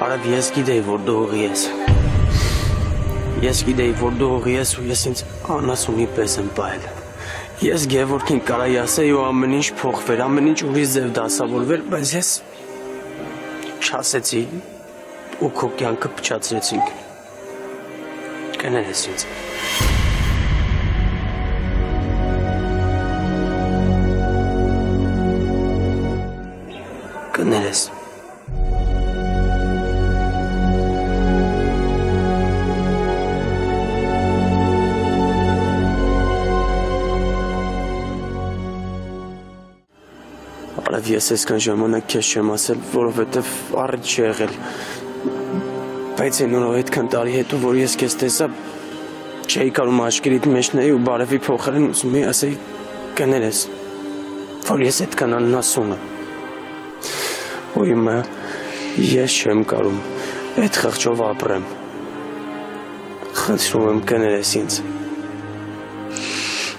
Բարև ես գիտեի, որ դու ուղի ես։ Ես գիտեի, որ դու ուղի ես ու ես ինձ անասունի պես եմ պահել։ Ես Գևորգին կարայի ասեի ու ամեն ինչ փոխվեր, ամեն ինչ ուրիշ ձև դասավորվեր, բայց ես չասեցի ու քո կյանքը փչացրեցինք։ Կներես ինձ։ Կներես։ Արև ես այսքան ժամանակ քեզ չեմ ասել, որովհետև առիթ չի եղել։ Բայց այնօր այդքան տարի հետո, որ ես քեզ տեսա, չէի կարում աչքերիդ մեջ նայի ու բարևի փոխարեն ուզում էի ասեի կներես, որ ես այդքան անասուն եմ։ Ու հիմա ես չեմ կարում այդ խղճով ապրեմ։ Խնդրում եմ կներես ինձ։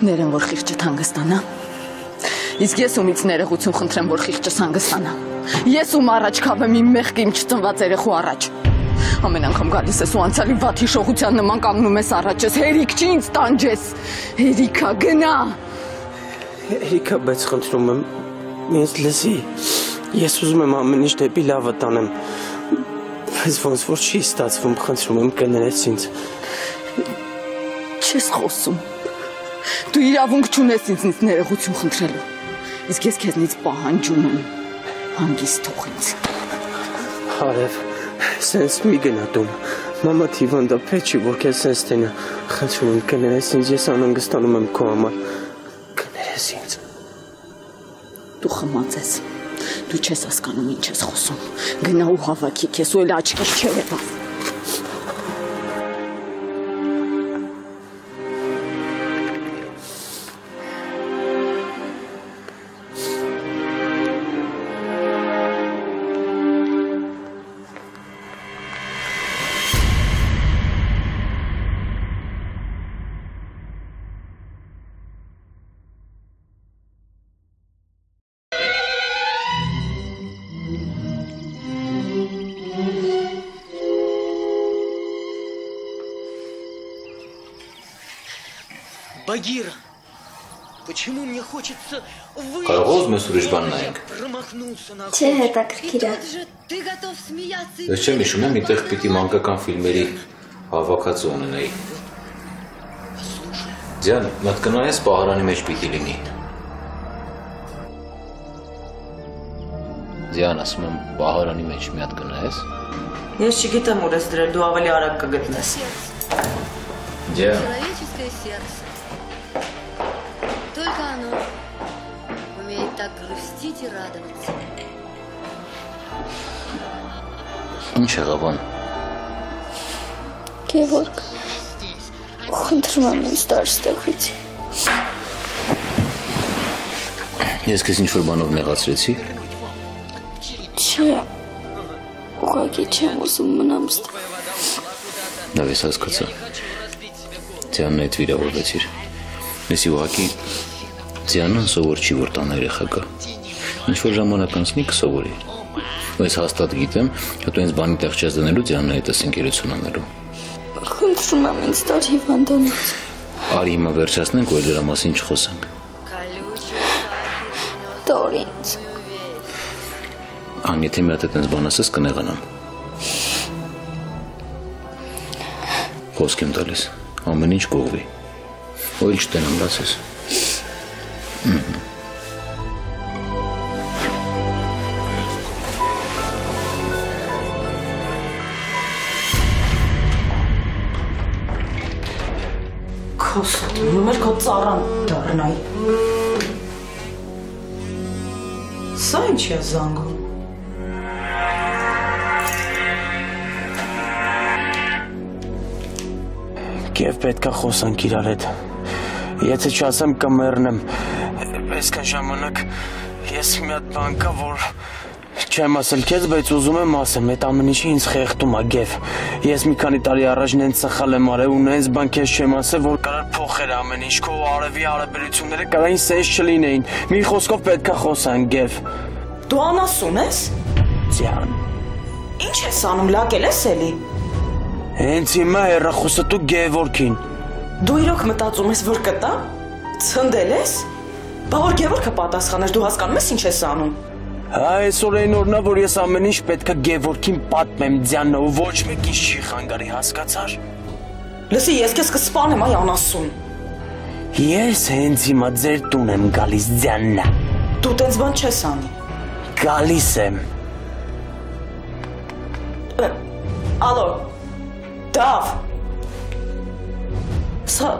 Ներեն, որ խիղճդ հանգստանա։ Իսկ ես ումից ներողություն խնդրեմ, որ խիղճս հանգստանա։ Ես ում առաջ քավեմ իմ մեղքի իմ չծնված երեխու առաջ։ Ամեն անգամ գալիս ես ու անցյալի վատ հիշողության նման կանգնում ես առաջ ես, հերիք չի ինձ տանջես։ Հերիքա, գնա։ Հերիքա, բայց խնդրում եմ ինձ լսի։ Ես ուզում եմ ամեն ինչ դեպի լավը տանեմ։ Բայց ոնց որ չի ստացվում, խնդրում եմ կներես ինձ։ Չես խոսում։ Դու իրավունք չունես ինձ ներողություն խնդրելու։ Իսկ ես քեզնից պահանջում եմ, հանգիստ թող ինձ։ Արև, սենց մի գնա տուն, մամա թիվանդա պետք չի, որ քեզ սենց տենա, խնդրում եմ կներես ինձ, ես անհանգստանում եմ քո համար, կներես ինձ։ Դու խմած ես, դու չես հասկանում ինչ ես խոսում, գնա ու հավաքի քեզ ու էլ աչքից չերևա։ Багира, почему мне хочется выйти? Կարող ես ուրիշ բան նայենք։ Չէ, հետաքրքիր է։ Ես չեմ հիշում եմ, այնտեղ պիտի մանկական ֆիլմերի հավաքածու ունենայի։ Ձյան, մտքնայես պահարանի մեջ պիտի լինի։ Ձյան, ասում եմ, պահարանի մեջ մի հատ կնայես։ Ես չգիտեմ ուր ես դրել, դու ավելի արագ կգտնես։ Ձյան։ Только оно умеет так грустить и радоваться. Ինչ եղավ ան։ Գևորգ, խնդրում եմ ինձ դարձ տեղից։ Ես քեզ ինչ-որ բանով նեղացրեցի։ Չէ, ուղղակի չեմ ուզում մնամ ստեղ։ Լավ ես հասկացա։ Ձյանն այդ վիրավորվեցիր։ Ես ուղղակի Ձյանն սովոր չի, որ տան երեխա կա։ Ինչ-որ ժամանակ անցնի կսովորի։ Ես հաստատ գիտեմ, հետո ինձ բանի տեղ չես դնելու Ձյանն հետս ընկերություն անելու։ Խնդրում եմ ինձ տար հիվանդանոց։ Արի հիմա վերջացնենք, որ դրա մասին չխոսենք։ Տար ինձ։ Ան, եթե մի հատ այդպես բան ասես կնեղանամ։ Խոսք եմ տալիս, ամեն ինչ կողվի։ Ու էլ չտենամ, լացես։ Քոսում էր քո ծառան դառնայի։ Սա ինչ է զանգում։ Եվ պետք է խոսանք իրար հետ։ Եթե չասեմ կմեռնեմ, այսքան ժամանակ ես մի հատ բան կա, որ չեմ ասել քեզ, բայց ուզում եմ ասեմ, այդ ամեն ինչը ինձ խեղդում է, Գև։ Ես մի քանի տարի առաջ նենց սխալ եմ արել ու նենց բան քեզ չեմ ասել, որ կարար փոխեր ամեն ինչ, քո արևի հարաբերությունները կարային սենց չլինեին։ Մի խոսքով պետք է խոսանք, Գև։ Դու անասուն ես։ Ձյան։ Ինչ ես անում, լակել ես էլի։ Հենց հիմա հեռախոսը դու Գևորգին։ Դու իրոք մտածում ես, որ կտա։ Ցնդել ես։ Բա որ Գևորգը պատասխաներ, դու հասկանում ես ինչ ես անում։ Այսօր այն օրն է, որ ես ամեն ինչ պետք է Գևորգին պատմեմ Դիանա ու ոչ մեկ ինձ չի խանգարի, հասկացար։ Լսի, ես քեզ կսպանեմ, այ անասուն։ Ես հենց հիմա ձեր տուն եմ գալիս Դիանա։ Դու տենց բան չես անի։ Գալիս եմ։ Ալո։ Դավ։ Սա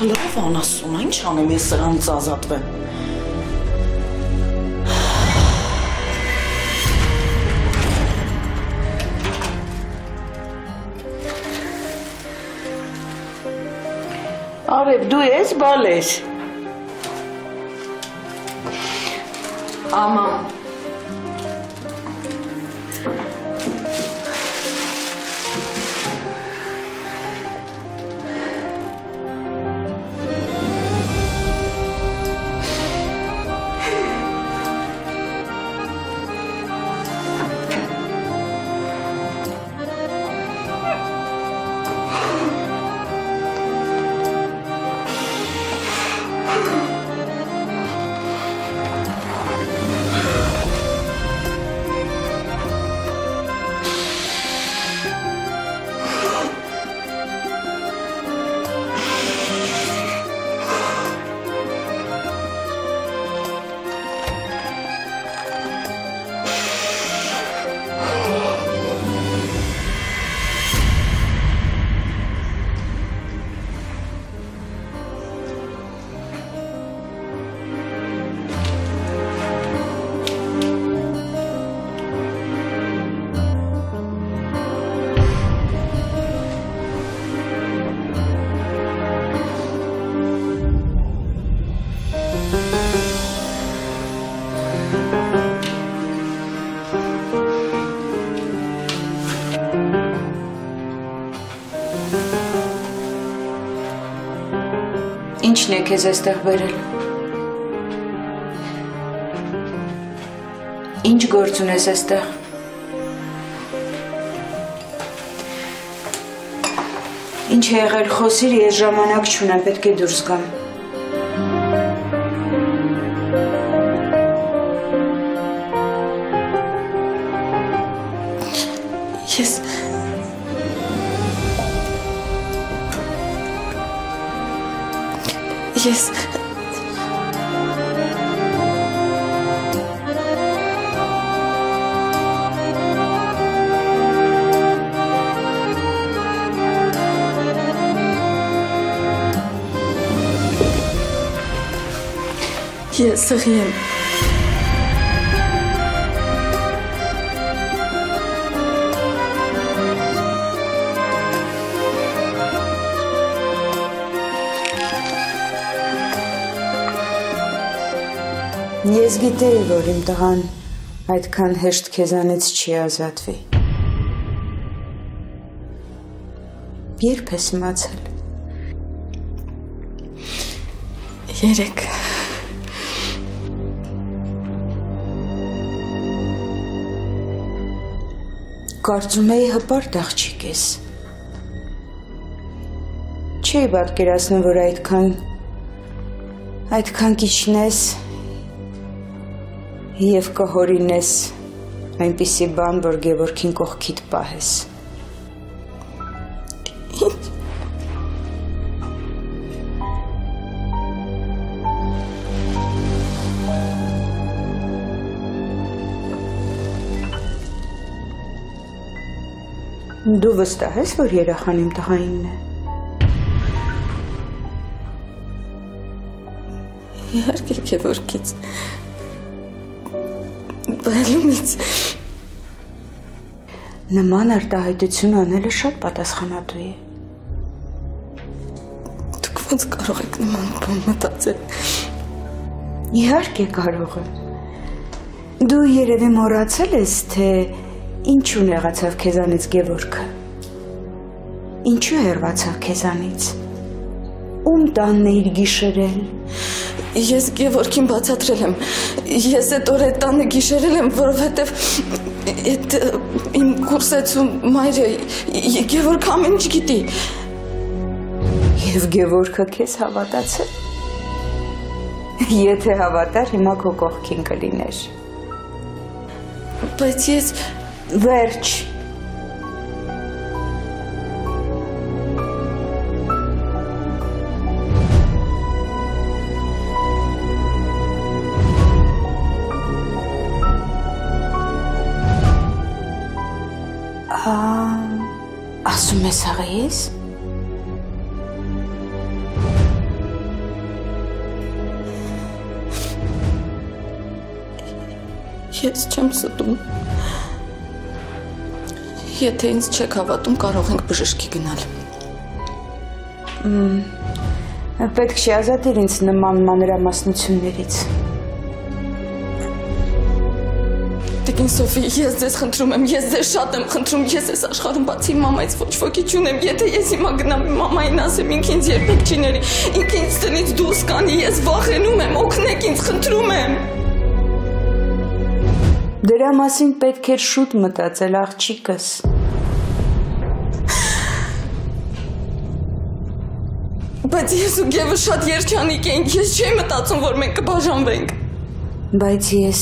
լավ անասուն, ինչ անեմ ես սրանից ազատվեմ։ Արև, դու ես, բալ ես։ Աման։ Ինչն է քեզ այստեղ բերել։ Ինչ գործ ունես այստեղ։ Ինչ է եղել, խոսիր, ես ժամանակ չունեմ, պետք է դուրս գամ։ Ես սխի եմ։ Ես գիտեի, որ իմ տղան այդքան հեշտ քեզանից չի ազատվի։ Երբ ես իմացել։ Երեք։ Կարծում էի հպարտ աղջիկ ես։ Չէի պատկերացնում, որ այդքան կիչնես և կհորինես այնպիսի բան, որ Գևորգին կողքիդ պահես։ Դու վստահ ես, որ երեխան իմ տղայինն է։ Իհարկե Գևորգից։ Բալումից։ Նման արտահայտություն անելը շատ պատասխանատու է։ Դուք ոնց կարող եք նման բան մտածել։ Իհարկե կարող եմ։ Դու երևի մոռացել ես, թե ինչու նեղացավ քեզանից Գևորգը։ Ինչու հեռացավ քեզանից։ Ում տանն էիր գիշերել։ Ես Գևորգին բացատրել եմ։ Ես այդ օրը տանը գիշերել եմ, որովհետև Այդ իմ կուրսեցում մայրը Գևորգ ամեն ինչ գիտի։ Եվ Գևորգը քեզ հավատացել։ Եթե հավատար, հիմա քո կողքին կլիներ։ Բայց ես Վերջ։ Ասում ես աղայիս։ Ես չեմ ստում։ Եթե ինձ չեք հավատում, կարող ենք բժշկի գնալ։ Պետք չի ազատել ինձ նման մանրամասնություններից։ Տիկին Սոֆի, ես ձեզ խնդրում եմ, ես ձեզ շատ եմ խնդրում, ես այս աշխարհում բացի մամայից ոչ ոքի չունեմ, եթե ես հիմա գնամ մամային ասեմ, ինքը ինձ երբեք չի ների, ինքը ինձ տնից դուրս կանի, ես վախենում եմ, օգնեք ինձ, խնդրում եմ։ Դրա մասին պետք էր շուտ մտածել, աղջիկս։ Բայց ես ու Գևը շատ երջանիկ ենք, ես չէի մտածում, որ մենք կբաժանվենք։ Բայց ես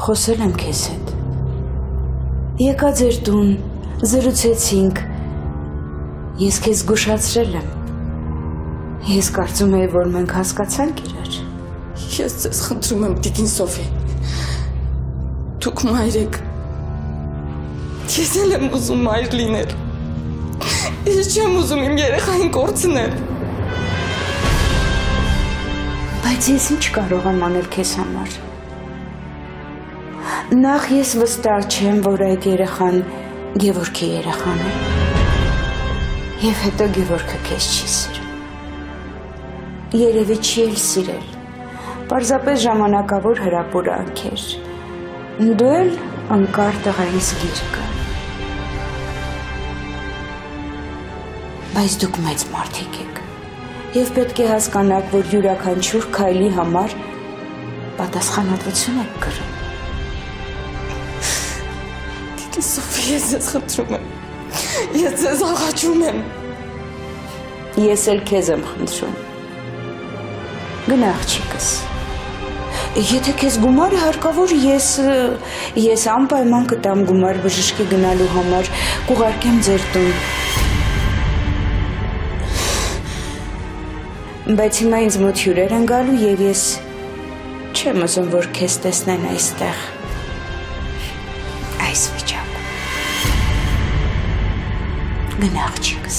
խոսել եմ քեզ հետ։ Եկա ձեր տուն, զրուցեցինք, ես քեզ զգուշացրել եմ։ Ես կարծում եի, որ մենք հասկացանք իրար։ Ես ձեզ խնդրում եմ, տիկին Սոֆի, դուք մայր եք, ես էլ եմ ուզում մայր լինել, ես չեմ ուզում իմ երեխային կորցնել։ Բայց ես ինչ կարող եմ անել քեզ համար։ Նախ ես վստահ չեմ, որ այդ երեխան Գևորգի երեխան է։ Եվ հետո Գևորգը քեզ չի սիրում։ Երևի չի էլ սիրել։ Պարզապես ժամանակավոր հրապուրանք էր։ Դու էլ անկար տղայիս գիրկը։ Բայց դուք մեծ մարդիկ եք։ Եվ պետք է հասկանաք, որ յուրաքանչյուր քայլի համար պատասխանատվություն եք կրում։ Տիկին Սոֆի, ես ձեզ խնդրում եմ, ես ձեզ աղաչում եմ։ Ես էլ քեզ եմ խնդրում։ Գնա աղջիկս։ Եթե քեզ գումարը հարկավոր, ես անպայման կտամ գումար բժշկի գնալու համար, կուղարկեմ ձեր տուն։ Բայց հիմա ինձ մոտ հյուրեր են գալու և ես չեմ ուզում, որ քեզ տեսնեն այստեղ, այս վիճակում։ Գնա աղջիկս։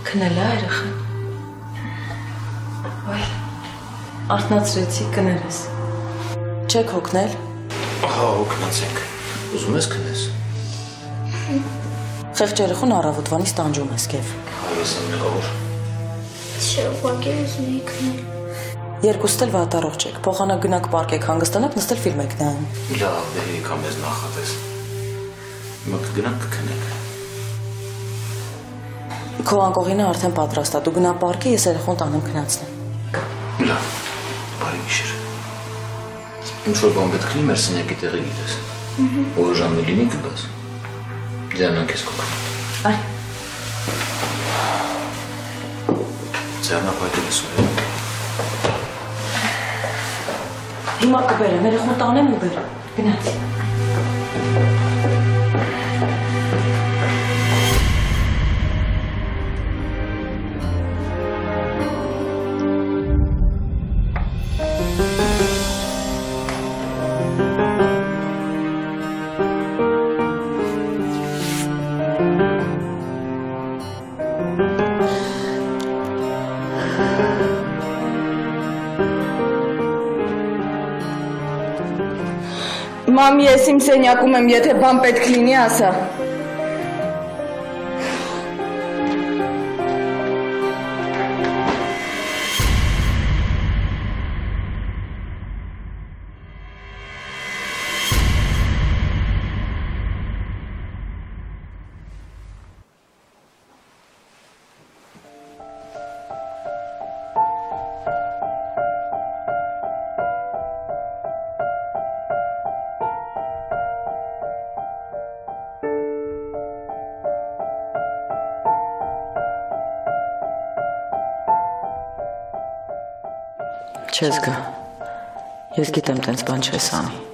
Քնել է երեխան։ Ոյ, արթնացրեցի կներես։ Չեք հոգնել։ Ահա, հոգնացեք։ Ուզում ես քնես։ Խեղճ երեխուն առավոտվանից տանջում ես, Գև։ Ես եմ մեղավոր։ Չէ, ուղղակի ուզում էի քնել։ Երկուստ էլ վատառողջ եք, փոխանակ գնաք պարկեք, հանգստանաք, նստել ֆիլմ եք նայում։ Լավ, դե եկա մեզ նախատես։ Հիմա կգնանք կքնենք։ Քո անկողինը արդեն պատրաստ է, դու գնա պարկի, ես երեխուն տանեմ քնացնեմ։ Լավ, բարի գիշեր։ Ինչ որ բան պետք լինի, մեր սենյակի տեղը գիտես։ Որ ժամը լինի կգաս։ Ձյանան քեզ կոկան։ Այ։ Ձյանա պայտել ես ուր։ Հիմա կբերեմ, երեխուն տանեմ ու բերեմ։ Գնացի։ Մամի, ես իմ սենյակում եմ, եթե բան պետք լինի, ասա։ Չես գա, ես գիտեմ տենց բան չես անի։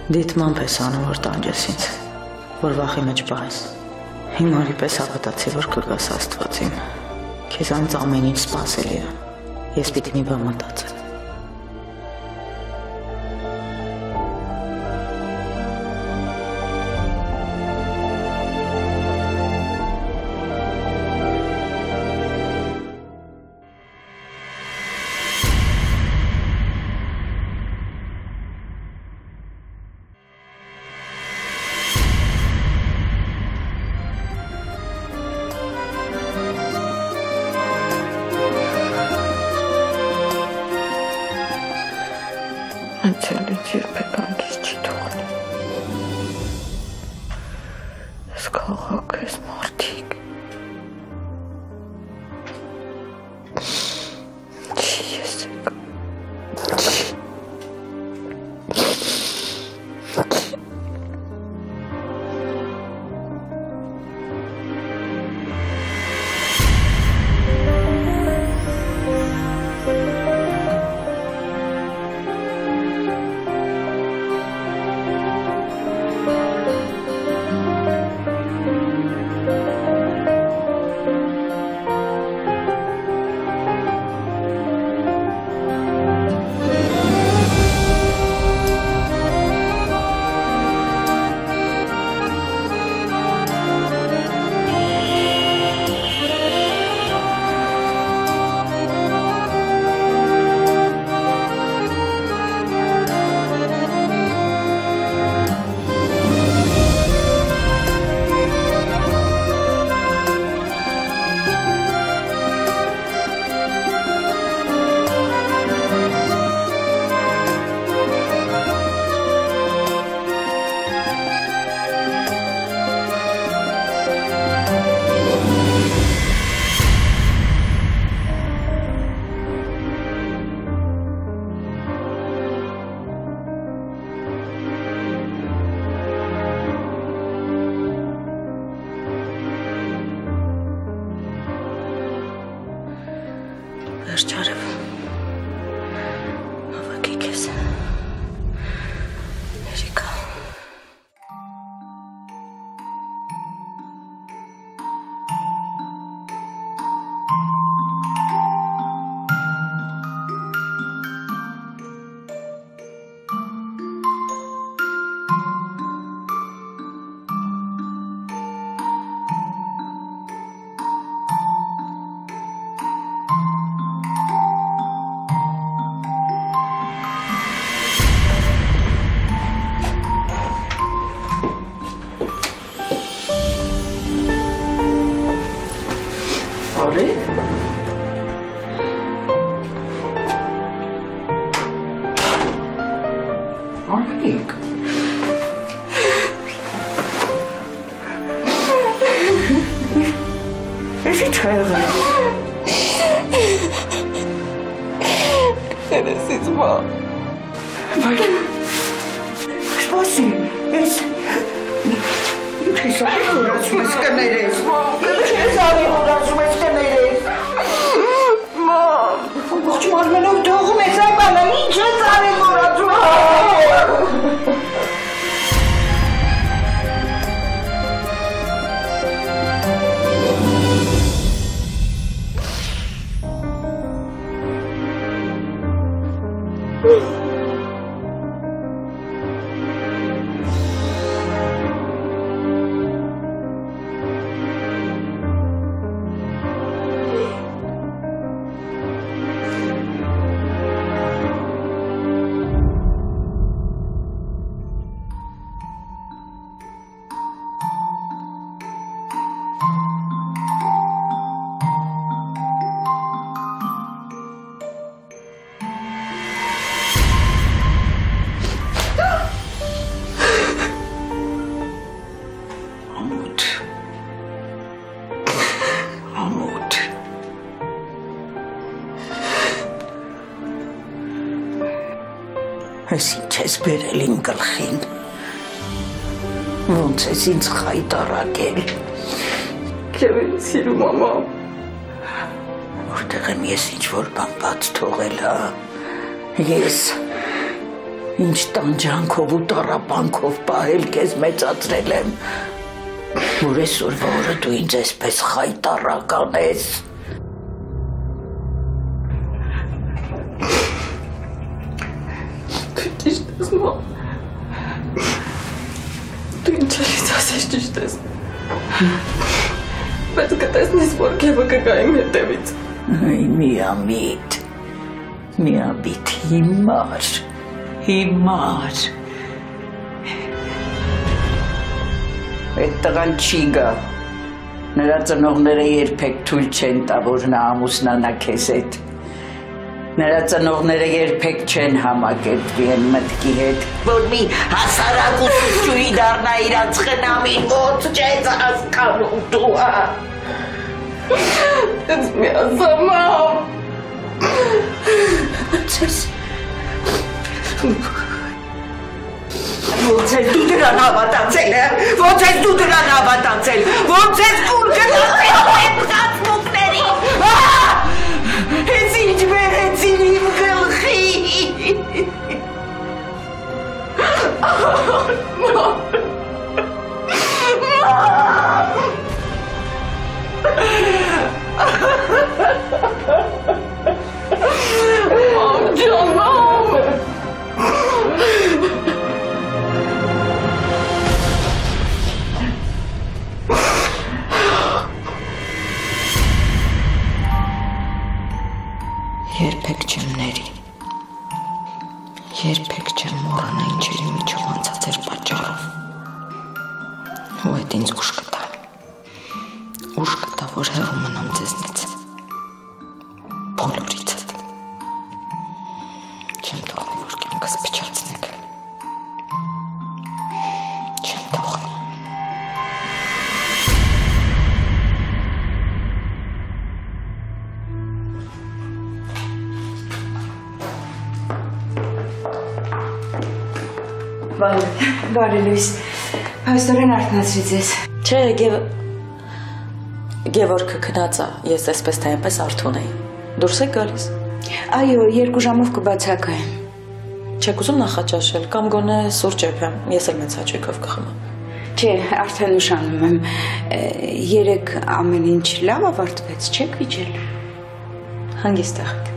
Դիտմամբ ես անում, որ տանջես ինձ, որ վախի մեջ պահես։ Հիմարի պես հավատացի, որ կգաս Աստվածին։ Քեզանից ամեն ինչ սպասելի է։ Ես պիտի մի բան մտածեմ։ Անցյալից երբեք անգից չի թողնի։ Ես քաղաք ես մարդիկ։ Չի ես եկա։ Ջարև։ Հավաքի քեզ։ Երիկա։ Այս ինչ ես բերել իմ գլխին, ոնց ես ինձ խայտառակել։ Քեզ եմ սիրում, մամա։ Որտեղ եմ ես ինչ-որ բան բաց թողել, հա։ Ես ինչ տանջանքով ու տառապանքով պահել քեզ մեծացրել եմ, որ այսօրվա օրը դու ինձ այսպես խայտառակ անես։ Դու ինչ ես ասես ճիշտ ես։ Բայց կտեսնես, որ քեվը կգա իմ հետևից։ Այ միամիտ հիմար։ Այդ տղան չի գա։ Նրա ծնողները երբեք թույլ չեն տա, որ նա ամուսնանա քեզ հետ։ Նրա ծնողները երբեք չեն համակերպվի այն մտքի հետ, որ մի հասարակ ուսուցչուհի դառնա իրանց խնամին, ոնց չես հասկանում դու, հա։ Ես մի ասա, մամ։ Ոնց ես դու դրան հավատացել, հա։ Ոնց ես դու դրան հավատացել, ոնց ես կուր գնացել այդ ծածմուկների, հա։ Հենց ինչ վերեցին իմ գլխի։ Մամ ջան, մամ։ Երբեք չեմ ների, երբեք չեմ մոռանա ինչերի միջով անցած էր պատճառով, ու այդ ինձ ուժ կտա, որ հեռու մնամ ձեզնից, բոլորիցդ, չեմ թողնի, որ կյանքս փչացնեք, չեմ թողնի։ Բարի լույս, հավստորեն արթնացրի ձեզ։ Չէ, Գևորգը քնած է, ես այսպես թե այնպես արթուն էի։ Դուրս եք գալիս։ Այո, 2 ժամով կբացակայեմ։ Չեք ուզում նախաճաշել կամ գոնե սուրճ եփեմ, ես էլ մեծ հաճույքով կխմեմ։ Չէ, արդեն ուշանում եմ։ Երեք ամեն ինչ լավ ավարտվեց, չեք վիճել։ Հանգիստ եղեք։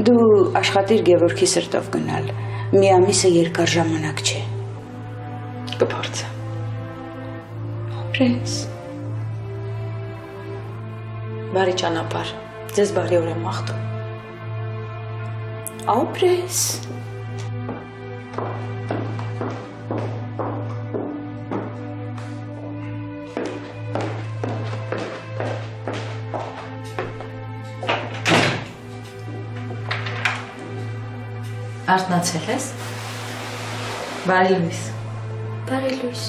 Դու աշխատիր Գևորգի սրտով գնալ։ Մի ամիսը երկար ժամանակ չէ։ Կփորձեմ։ Ապրես։ Բարի ճանապարհ։ Ձեզ բարի օր եմ մաղթում։ Ապրես։ Արթնացել ես։ Բարի լույս։ Բարի լույս։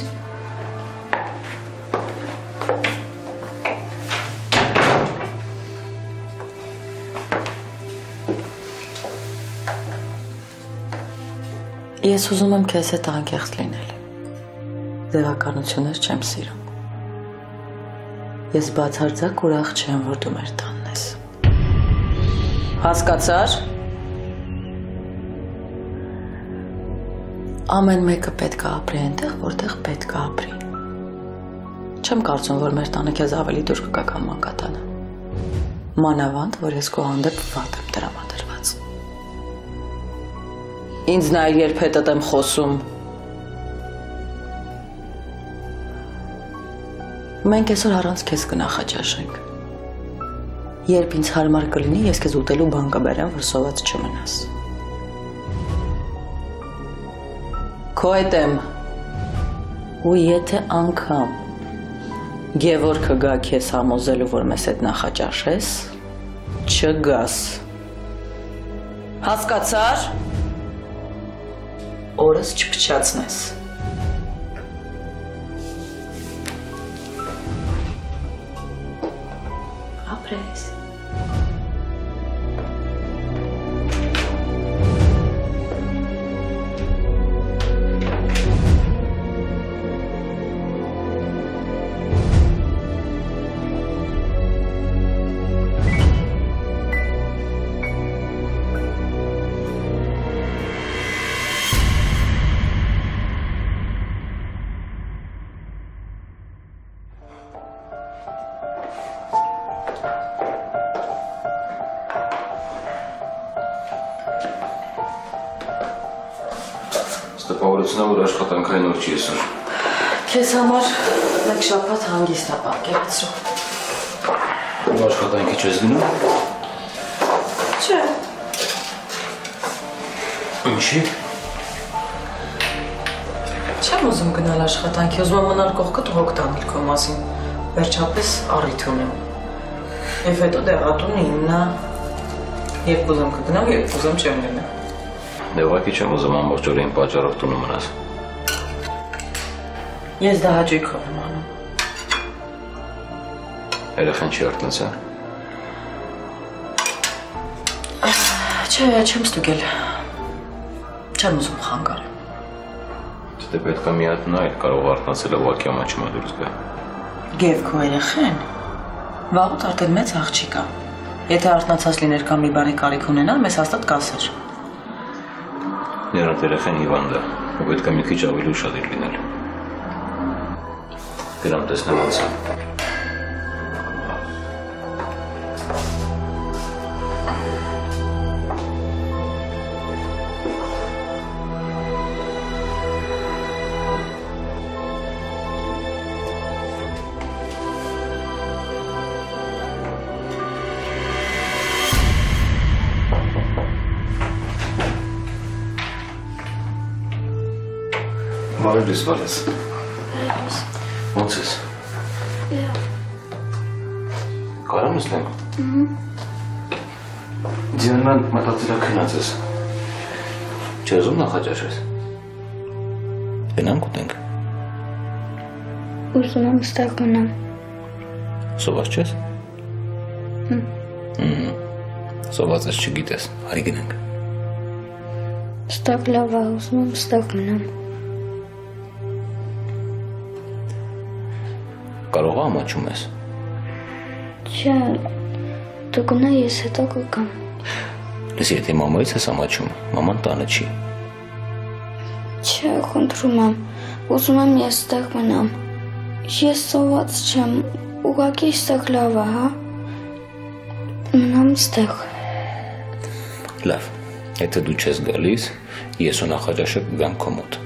Ես ուզում եմ քեզ հետ անկեղծ լինել։ Ձևականություններ չեմ սիրում։ Ես բացարձակ ուրախ չեմ, որ դու մեր տանն ես։ Հասկացար։ Ամեն մեկը պետք է ապրի այնտեղ, որտեղ պետք է ապրի։ Չեմ կարծում, որ մեր տանը քեզ ավելի դուր կգա քան մանկատանը։ Մանավանդ, որ ես քո հանդեպ վատ եմ տրամադրված։ Ինձ նայր, երբ հետդ եմ խոսում։ Մենք այսօր առանց քեզ կնախաճաշենք։ Երբ ինձ հարմար կլինի, ես քեզ ուտելու բան կբերեմ, որ սոված չմնաս։ Քո հետ եմ։ Ու եթե անգամ Գևորգը գա քեզ համոզելու, որ մեզ հետ նախաճաշես, չգաս։ Հասկացար։ Օրս չփչացնես։ Ապրես։ Տպավորությունա, որ աշխատանքային օր չի եսօր։ Քեզ համար մեկ շաբաթ հանգիստ է պատկերացրու։ Ու աշխատանքի չես գնում։ Չէ։ Ինչի։ Չեմ ուզում գնալ աշխատանքի, ուզում եմ մնալ կողքդ հոգ տանել քո մասին։ Վերջապես առիթ ունեմ։ Եվ հետո դեղատունը իմն է։ Երբ ուզեմ կգնամ, երբ ուզեմ չեմ գնա։ Դե ուղղակի չեմ ուզում ամբողջ օրը իմ պատճառով տունը մնաս։ Ես դա հաճույքով եմ անում։ Երեխան չի արթնացա։ Չէ, չեմ ստուգել։ Չեմ ուզում խանգարեմ։ Դե պետք է մի հատ նայել, կարող արթնացել ուղղակի ամաչումա դուրս գա։ Գև քո երեխեն վաղուց արդեն մեծ աղջիկ է։ Եթե արթնացած լիներ կամ մի բանի կարիք ունենար, մեզ հաստատ կասեր։ Նրանց երեխան հիվանդ է, ու պետք է մի քիչ ավելի ուշադիր լինել։ Գնամ տեսնեմ ոնց է։ Բարի լույս, Վալես։ Ոնց ես։ Կարամ նստենք։ Դիանան մտածել է քնած ես։ Չես ուզում նախաճաշես։ Գնանք ուտենք։ Ուզում եմ ստեղ գնամ։ Սոված չես։ Սոված ես չգիտես, արի գնանք։ Ստեղ լավ է, ուզում եմ ստեղ գնամ։ Կարող է ամաչում ես։ Չէ, Դու գնա, ես հետո կգամ։ Լսի, եթե մամայից ես ամաչում, մաման տանը չի։ Չէ, խնդրում եմ, ուզում եմ ես ստեղ մնամ։ Ես սոված չեմ, ուղղակի ստեղ լավ է, հա։ Մնամ ստեղ։ Լավ, եթե դու չես գալիս, ես ու նախաճաշը կգամ քո մոտ։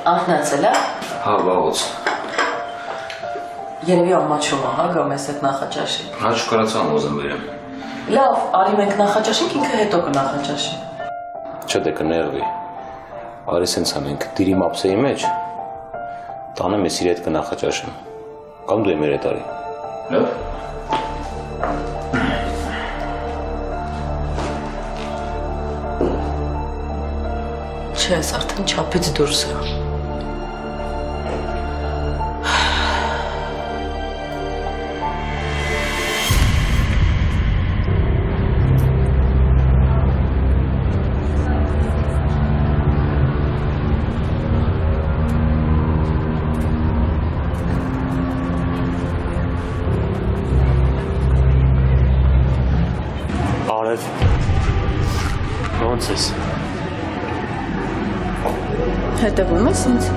Արթնացել է։ Հա, վաղուց։ Երևի ամաչում է, հա, գամ ես այդ նախաճաշին։ Հա, չկարացամ ուզեմ վերեմ։ Լավ, արի մենք նախաճաշենք, ինքը հետո կնախաճաշի։ Չէ, դե կներվի։ Արի սենց անենք, դիրի մապսեի մեջ, տանեմ ես իր հետ կնախաճաշեմ։ Կամ դու եմ էր հետ արի։ Լավ։ Չէ, ես արդեն չափից դուրս է։ Արև, ոնց ես։ Հետևում ես ինձ։